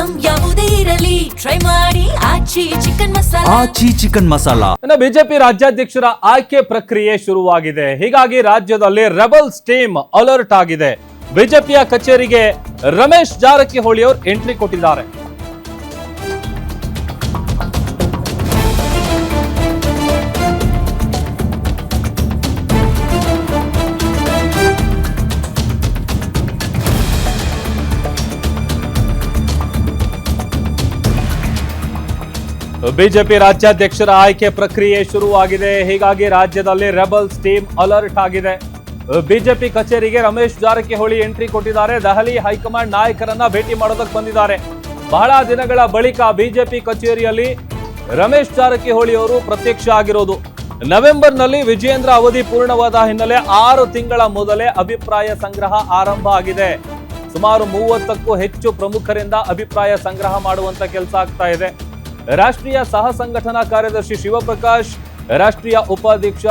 Item ಯಾವುದೇ ಇರಲಿ try ಮಾಡಿ ಆಚಿ ಚಿಕನ್ ಮಸಾಲಾ. ಇನ್ನು ಬಿಜೆಪಿ ರಾಜ್ಯಾಧ್ಯಕ್ಷರ ಆಯ್ಕೆ ಪ್ರಕ್ರಿಯೆ ಶುರುವಾಗಿದೆ. ಹೀಗಾಗಿ ರಾಜ್ಯದಲ್ಲಿ ರೆಬಲ್ಸ್ ಟೀಮ್ ಅಲರ್ಟ್ ಆಗಿದೆ. ಬಿಜೆಪಿಯ ಕಚೇರಿಗೆ ರಮೇಶ್ ಜಾರಕಿಹೊಳಿ ಅವರು ಎಂಟ್ರಿ ಕೊಟ್ಟಿದ್ದಾರೆ. ಬಿಜೆಪಿ ರಾಜ್ಯಾಧ್ಯಕ್ಷರ ಆಯ್ಕೆ ಪ್ರಕ್ರಿಯೆ ಶುರುವಾಗಿದೆ. ಹೀಗಾಗಿ ರಾಜ್ಯದಲ್ಲಿ ರೆಬಲ್ಸ್ ಟೀಮ್ ಅಲರ್ಟ್ ಆಗಿದೆ. ಬಿಜೆಪಿ ಕಚೇರಿಗೆ ರಮೇಶ್ ಜಾರಕಿಹೊಳಿ ಎಂಟ್ರಿ ಕೊಟ್ಟಿದ್ದಾರೆ. ದೆಹಲಿ ಹೈಕಮಾಂಡ್ ನಾಯಕರನ್ನ ಭೇಟಿ ಮಾಡೋದಕ್ಕೆ ಬಂದಿದ್ದಾರೆ. ಬಹಳ ದಿನಗಳ ಬಳಿಕ ಬಿಜೆಪಿ ಕಚೇರಿಯಲ್ಲಿ ರಮೇಶ್ ಜಾರಕಿಹೊಳಿ ಅವರು ಪ್ರತ್ಯಕ್ಷ ಆಗಿರೋದು. ನವೆಂಬರ್ನಲ್ಲಿ ವಿಜಯೇಂದ್ರ ಅವಧಿ ಪೂರ್ಣವಾದ ಹಿನ್ನೆಲೆ 6 ತಿಂಗಳ ಮೊದಲೇ ಅಭಿಪ್ರಾಯ ಸಂಗ್ರಹ ಆರಂಭ ಆಗಿದೆ. ಸುಮಾರು 30ಕ್ಕೂ ಹೆಚ್ಚು ಪ್ರಮುಖರಿಂದ ಅಭಿಪ್ರಾಯ ಸಂಗ್ರಹ ಮಾಡುವಂತ ಕೆಲಸ ಆಗ್ತಾ ಇದೆ. ರಾಷ್ಟ್ರೀಯ ಸಹ ಸಂಘಟನಾ ಕಾರ್ಯದರ್ಶಿ ಶಿವಪ್ರಕಾಶ್, ರಾಷ್ಟ್ರೀಯ ಉಪಾಧ್ಯಕ್ಷ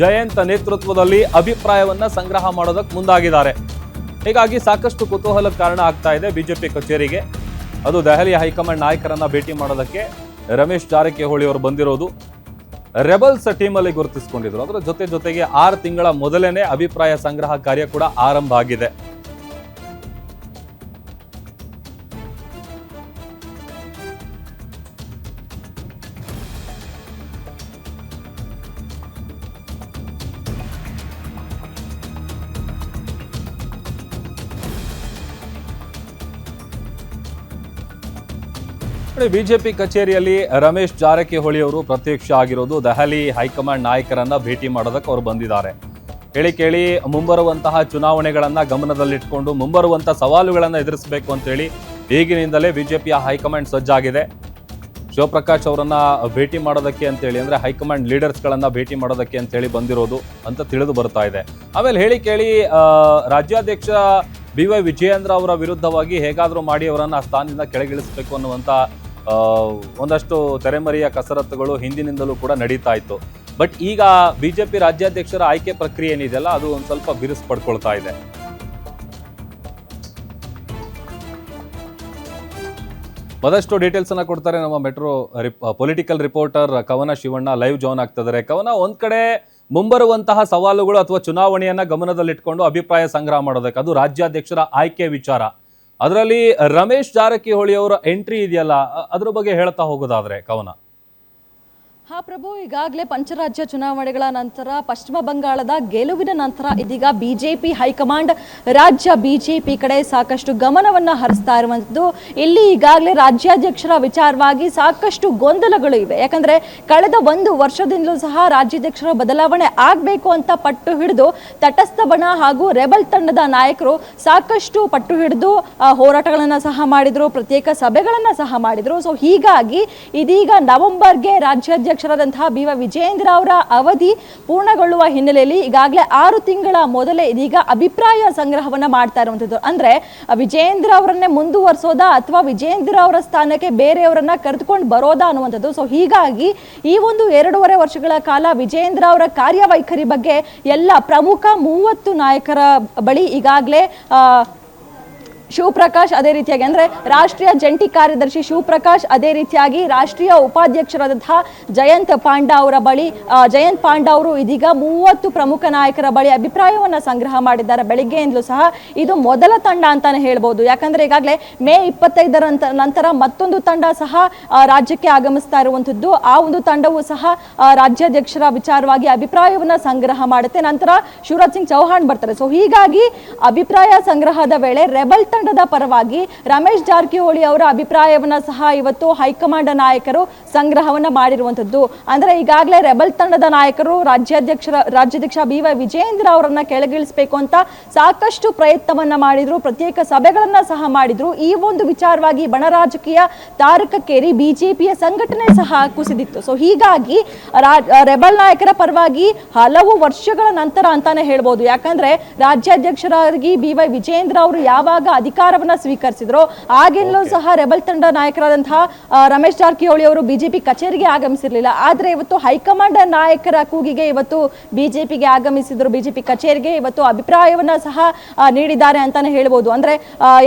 ಜಯಂತ್ ನೇತೃತ್ವದಲ್ಲಿ ಅಭಿಪ್ರಾಯವನ್ನ ಸಂಗ್ರಹ ಮಾಡೋದಕ್ಕೆ ಮುಂದಾಗಿದ್ದಾರೆ. ಹೀಗಾಗಿ ಸಾಕಷ್ಟು ಕುತೂಹಲಕ್ಕೆ ಕಾರಣ ಆಗ್ತಾ ಇದೆ. ಬಿಜೆಪಿ ಕಚೇರಿಗೆ ಅದು ದೆಹಲಿ ಹೈಕಮಾಂಡ್ ನಾಯಕರನ್ನ ಭೇಟಿ ಮಾಡೋದಕ್ಕೆ ರಮೇಶ್ ಜಾರಕಿಹೊಳಿ ಅವರು ಬಂದಿರೋದು. ರೆಬಲ್ಸ್ ಟೀಮ್ ಅಲ್ಲಿ ಗುರುತಿಸಿಕೊಂಡಿದ್ರು. ಅದರ ಜೊತೆಗೆ 6 ತಿಂಗಳ ಮೊದಲೇನೆ ಅಭಿಪ್ರಾಯ ಸಂಗ್ರಹ ಕಾರ್ಯ ಕೂಡ ಆರಂಭ ಆಗಿದೆ. ಬಿಜೆಪಿ ಕಚೇರಿಯಲ್ಲಿ ರಮೇಶ್ ಜಾರಕಿಹೊಳಿ ಅವರು ಪ್ರತ್ಯಕ್ಷ ಆಗಿರೋದು. ದೆಹಲಿ ಹೈಕಮಾಂಡ್ ನಾಯಕರನ್ನ ಭೇಟಿ ಮಾಡೋದಕ್ಕೆ ಅವರು ಬಂದಿದ್ದಾರೆ. ಕೇಳಿ ಮುಂಬರುವಂತಹ ಚುನಾವಣೆಗಳನ್ನ ಗಮನದಲ್ಲಿಟ್ಕೊಂಡು ಮುಂಬರುವಂತಹ ಸವಾಲುಗಳನ್ನ ಎದುರಿಸಬೇಕು ಅಂತೇಳಿ ಈಗಿನಿಂದಲೇ ಬಿಜೆಪಿಯ ಹೈಕಮಾಂಡ್ ಸಜ್ಜಾಗಿದೆ. ಶಿವಪ್ರಕಾಶ್ ಅವರನ್ನ ಭೇಟಿ ಮಾಡೋದಕ್ಕೆ ಅಂತೇಳಿ, ಅಂದ್ರೆ ಹೈಕಮಾಂಡ್ ಲೀಡರ್ಸ್ಗಳನ್ನ ಭೇಟಿ ಮಾಡೋದಕ್ಕೆ ಅಂತೇಳಿ ಬಂದಿರೋದು ಅಂತ ತಿಳಿದು ಬರ್ತಾ ಇದೆ. ಆಮೇಲೆ ಕೇಳಿ ರಾಜ್ಯಾಧ್ಯಕ್ಷ BY ವಿಜಯೇಂದ್ರ ಅವರ ವಿರುದ್ಧವಾಗಿ ಹೇಗಾದ್ರೂ ಮಾಡಿ ಅವರನ್ನ ಆ ಸ್ಥಾನದಿಂದ ಕೆಳಗಿಳಿಸಬೇಕು ಅನ್ನುವಂತ ಒಂದಷ್ಟು ತೆರೆಮರೆಯ ಕಸರತ್ತುಗಳು ಹಿಂದಿನಿಂದಲೂ ಕೂಡ ನಡೀತಾ ಇತ್ತು. ಬಟ್ ಈಗ ಬಿಜೆಪಿ ರಾಜ್ಯಾಧ್ಯಕ್ಷರ ಆಯ್ಕೆ ಪ್ರಕ್ರಿಯೆ ಏನಿದೆಯಲ್ಲ, ಅದು ಒಂದ್ ಸ್ವಲ್ಪ ಬಿರುಸು ಪಡ್ಕೊಳ್ತಾ ಇದೆ. ಮತ್ತಷ್ಟು ಡೀಟೇಲ್ಸ್ ಅನ್ನ ಕೊಡ್ತಾರೆ ನಮ್ಮ ಮೆಟ್ರೋ ಪೊಲಿಟಿಕಲ್ ರಿಪೋರ್ಟರ್ ಕವನ ಶಿವಣ್ಣ ಲೈವ್ ಜಾಯ್ನ್ ಆಗ್ತಿದ್ದಾರೆ. ಕವನ, ಒಂದ್ ಕಡೆ ಮುಂಬರುವಂತಹ ಸವಾಲುಗಳು ಅಥವಾ ಚುನಾವಣೆಯನ್ನ ಗಮನದಲ್ಲಿಟ್ಕೊಂಡು ಅಭಿಪ್ರಾಯ ಸಂಗ್ರಹ ಮಾಡೋದಕ್ಕೆ ಅದು ರಾಜ್ಯಾಧ್ಯಕ್ಷರ ಆಯ್ಕೆ ವಿಚಾರ. ಅದರಲ್ಲಿ ರಮೇಶ್ ಜಾರಕಿಹೊಳಿ ಅವರ ಎಂಟ್ರಿ ಇದೆಯಲ್ಲ, ಅದ್ರ ಬಗ್ಗೆ ಹೇಳ್ತಾ ಹೋಗೋದಾದ್ರೆ ಕವನ. ಪ್ರಭು, ಈಗಾಗಲೇ ಪಂಚರಾಜ್ಯ ಚುನಾವಣೆಗಳ ನಂತರ ಪಶ್ಚಿಮ ಬಂಗಾಳದ ಗೆಲುವಿನ ನಂತರ ಇದೀಗ ಬಿಜೆಪಿ ಹೈಕಮಾಂಡ್ ರಾಜ್ಯ ಬಿಜೆಪಿ ಕಡೆ ಸಾಕಷ್ಟು ಗಮನವನ್ನ ಹರಿಸ್ತಾ ಇರುವಂಥದ್ದು. ಇಲ್ಲಿ ಈಗಾಗಲೇ ರಾಜ್ಯಾಧ್ಯಕ್ಷರ ವಿಚಾರವಾಗಿ ಸಾಕಷ್ಟು ಗೊಂದಲಗಳು ಇವೆ. ಯಾಕಂದ್ರೆ ಕಳೆದ 1 ವರ್ಷದಿಂದಲೂ ಸಹ ರಾಜ್ಯಾಧ್ಯಕ್ಷರ ಬದಲಾವಣೆ ಆಗಬೇಕು ಅಂತ ಪಟ್ಟು ಹಿಡಿದು ತಟಸ್ಥ ಬಣ ಹಾಗೂ ರೆಬಲ್ ತಂಡದ ನಾಯಕರು ಸಾಕಷ್ಟು ಪಟ್ಟು ಹಿಡಿದು ಹೋರಾಟಗಳನ್ನ ಸಹ ಮಾಡಿದ್ರು, ಪ್ರತ್ಯೇಕ ಸಭೆಗಳನ್ನ ಸಹ ಮಾಡಿದ್ರು. ಸೊ ಹೀಗಾಗಿ ಇದೀಗ ನವೆಂಬರ್ಗೆ ರಾಜ್ಯಾಧ್ಯಕ್ಷ BY ವಿಜಯೇಂದ್ರ ಅವರ ಅವಧಿ ಪೂರ್ಣಗೊಳ್ಳುವ ಹಿನ್ನೆಲೆಯಲ್ಲಿ ಈಗಾಗಲೇ 6 ತಿಂಗಳ ಮೊದಲೇ ಇದೀಗ ಅಭಿಪ್ರಾಯ ಸಂಗ್ರಹವನ್ನ ಮಾಡ್ತಾ ಇರುವಂತದ್ದು. ಅಂದ್ರೆ ವಿಜಯೇಂದ್ರ ಅವರನ್ನೇ ಮುಂದುವರಿಸೋದಾ ಅಥವಾ ವಿಜಯೇಂದ್ರ ಅವರ ಸ್ಥಾನಕ್ಕೆ ಬೇರೆಯವರನ್ನ ಕರೆದುಕೊಂಡು ಬರೋದಾ ಅನ್ನುವಂಥದ್ದು. ಸೊ ಹೀಗಾಗಿ ಈ ಒಂದು 2.5 ವರ್ಷಗಳ ಕಾಲ ವಿಜಯೇಂದ್ರ ಅವರ ಕಾರ್ಯವೈಖರಿ ಬಗ್ಗೆ ಎಲ್ಲ ಪ್ರಮುಖ 30 ನಾಯಕರ ಬಳಿ ಈಗಾಗಲೇ ಶಿವಪ್ರಕಾಶ್, ಅದೇ ರೀತಿಯಾಗಿ ಅಂದ್ರೆ ರಾಷ್ಟ್ರೀಯ ಜಂಟಿ ಕಾರ್ಯದರ್ಶಿ ಶಿವಪ್ರಕಾಶ್, ಅದೇ ರೀತಿಯಾಗಿ ರಾಷ್ಟ್ರೀಯ ಉಪಾಧ್ಯಕ್ಷರಾದಂತಹ ಜಯಂತ್ ಪಾಂಡಾ ಅವರ ಬಳಿ ಜಯಂತ್ ಪಾಂಡಾ ಅವರು ಇದೀಗ 30 ಪ್ರಮುಖ ನಾಯಕರ ಬಳಿ ಅಭಿಪ್ರಾಯವನ್ನ ಸಂಗ್ರಹ ಮಾಡಿದ್ದಾರೆ. ಬೆಳಿಗ್ಗೆಯಿಂದಲೂ ಸಹ ಇದು ಮೊದಲ ತಂಡ ಅಂತಾನೆ ಹೇಳ್ಬೋದು. ಯಾಕಂದ್ರೆ ಈಗಾಗಲೇ ಮೇ 25ರ ನಂತರ ಮತ್ತೊಂದು ತಂಡ ಸಹ ರಾಜ್ಯಕ್ಕೆ ಆಗಮಿಸ್ತಾ ಇರುವಂತದ್ದು. ಆ ಒಂದು ತಂಡವು ಸಹ ರಾಜ್ಯಾಧ್ಯಕ್ಷರ ವಿಚಾರವಾಗಿ ಅಭಿಪ್ರಾಯವನ್ನ ಸಂಗ್ರಹ ಮಾಡುತ್ತೆ. ನಂತರ ಶಿವರಾಜ್ ಸಿಂಗ್ ಚೌಹಾಣ್ ಬರ್ತಾರೆ. ಸೊ ಹೀಗಾಗಿ ಅಭಿಪ್ರಾಯ ಸಂಗ್ರಹದ ವೇಳೆ ರೆಬಲ್ ತಂಡದ ಪರವಾಗಿ ರಮೇಶ್ ಜಾರಕಿಹೊಳಿ ಅವರ ಅಭಿಪ್ರಾಯವನ್ನ ಸಹ ಇವತ್ತು ಹೈಕಮಾಂಡ್ ನಾಯಕರು ಸಂಗ್ರಹವನ್ನ ಮಾಡಿರುವಂತದ್ದು. ಅಂದ್ರೆ ಈಗಾಗಲೇ ರೆಬಲ್ ತಂಡದ ನಾಯಕರು ರಾಜ್ಯಾಧ್ಯಕ್ಷ BY ವಿಜಯೇಂದ್ರ ಅವರನ್ನ ಕೆಳಗಿಳಿಸಬೇಕು ಅಂತ ಸಾಕಷ್ಟು ಪ್ರಯತ್ನವನ್ನ ಮಾಡಿದ್ರು, ಪ್ರತ್ಯೇಕ ಸಭೆಗಳನ್ನ ಸಹ ಮಾಡಿದ್ರು. ಈ ಒಂದು ವಿಚಾರವಾಗಿ ಬಣ ರಾಜಕೀಯ ತಾರಕಕ್ಕೇರಿ ಬಿಜೆಪಿಯ ಸಂಘಟನೆ ಸಹ ಕುಸಿದಿತ್ತು. ಸೊ ಹೀಗಾಗಿ ರೆಬಲ್ ನಾಯಕರ ಪರವಾಗಿ ಹಲವು ವರ್ಷಗಳ ನಂತರ ಅಂತಾನೆ ಹೇಳ್ಬೋದು. ಯಾಕಂದ್ರೆ ರಾಜ್ಯಾಧ್ಯಕ್ಷರಾಗಿ BY ವಿಜಯೇಂದ್ರ ಅವರು ಯಾವಾಗ ಅಧಿಕಾರವನ್ನ ಸ್ವೀಕರಿಸಿದ್ರು. ಆಗಿನೂ ಸಹ ರೆಬಲ್ ತಂಡ ನಾಯಕರಾದಂತಹ ರಮೇಶ್ ಜಾರಕಿಹೊಳಿ ಅವರು ಬಿಜೆಪಿ ಕಚೇರಿಗೆ ಆಗಮಿಸಿರ್ಲಿಲ್ಲ. ಆದ್ರೆ ಇವತ್ತು ಹೈಕಮಾಂಡ್ ನಾಯಕರ ಕೂಗಿಗೆ ಇವತ್ತು ಬಿಜೆಪಿಗೆ ಆಗಮಿಸಿದ್ರು, ಬಿಜೆಪಿ ಕಚೇರಿಗೆ ಇವತ್ತು ಅಭಿಪ್ರಾಯವನ್ನ ಸಹ ನೀಡಿದ್ದಾರೆ ಅಂತಾನೆ ಹೇಳ್ಬೋದು. ಅಂದ್ರೆ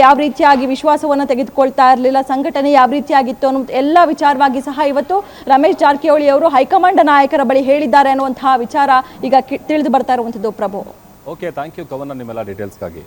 ಯಾವ ರೀತಿಯಾಗಿ ವಿಶ್ವಾಸವನ್ನ ತೆಗೆದುಕೊಳ್ತಾ ಇರಲಿಲ್ಲ, ಸಂಘಟನೆ ಯಾವ ರೀತಿಯಾಗಿತ್ತು ಅನ್ನೋ ಎಲ್ಲ ವಿಚಾರವಾಗಿ ಸಹ ಇವತ್ತು ರಮೇಶ್ ಜಾರಕಿಹೊಳಿ ಅವರು ಹೈಕಮಾಂಡ್ ನಾಯಕರ ಬಳಿ ಹೇಳಿದ್ದಾರೆ ಅನ್ನುವಂತಹ ವಿಚಾರ ಈಗ ತಿಳಿದು ಬರ್ತಾ ಇರುವಂತದ್ದು. ಪ್ರಭು, ಓಕೆ, ಥ್ಯಾಂಕ್ ಯು ಕವನ, ನಿಮ್ಮೆಲ್ಲ ಡೀಟೇಲ್ಸ್ಗಾಗಿ.